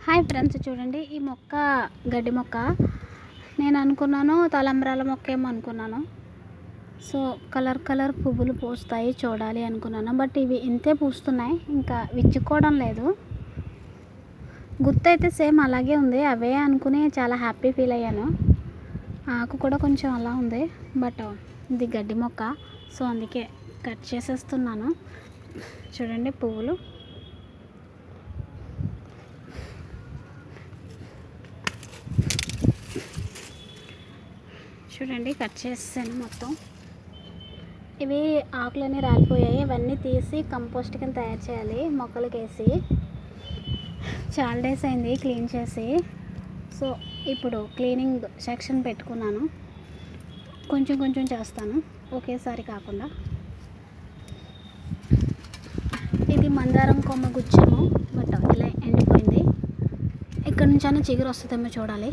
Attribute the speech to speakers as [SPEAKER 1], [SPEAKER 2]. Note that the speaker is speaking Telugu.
[SPEAKER 1] హాయ్ ఫ్రెండ్స్, చూడండి ఈ మొక్క గడ్డి మొక్క. నేను అనుకున్నాను తలంబ్రాల మొక్క ఏమో అనుకున్నాను. సో కలర్ పువ్వులు పూస్తాయి చూడాలి అనుకున్నాను. బట్ ఇవి ఇంతే పూస్తున్నాయి, ఇంకా విచ్చుకోవడం లేదు. గుర్తు అయితే సేమ్ అలాగే ఉంది, అవే అనుకుని చాలా హ్యాపీ ఫీల్ అయ్యాను. ఆకు కూడా కొంచెం అలా ఉంది, బట్ ఇది గడ్డి మొక్క. సో అందుకే కట్ చేసేస్తున్నాను. చూడండి పువ్వులు. చూడండి కట్ చేసాను మొత్తం. ఇవి ఆకులన్నీ రాలిపోయాయి, ఇవన్నీ తీసి కంపోస్ట్ కింద తయారు చేయాలి మొక్కలకి వేసి. చాలా డేస్ అయింది క్లీన్ చేసి. సో ఇప్పుడు క్లీనింగ్ సెక్షన్ పెట్టుకున్నాను. కొంచెం కొంచెం చేస్తాను, ఒకేసారి కాకుండా. ఇది మందారం కొమ్మ గుచ్చాము, బట్ ఇలా ఎండిపోయింది. ఇక్కడ నుంచైనా చిగురు వస్తుందేమో చూడాలి.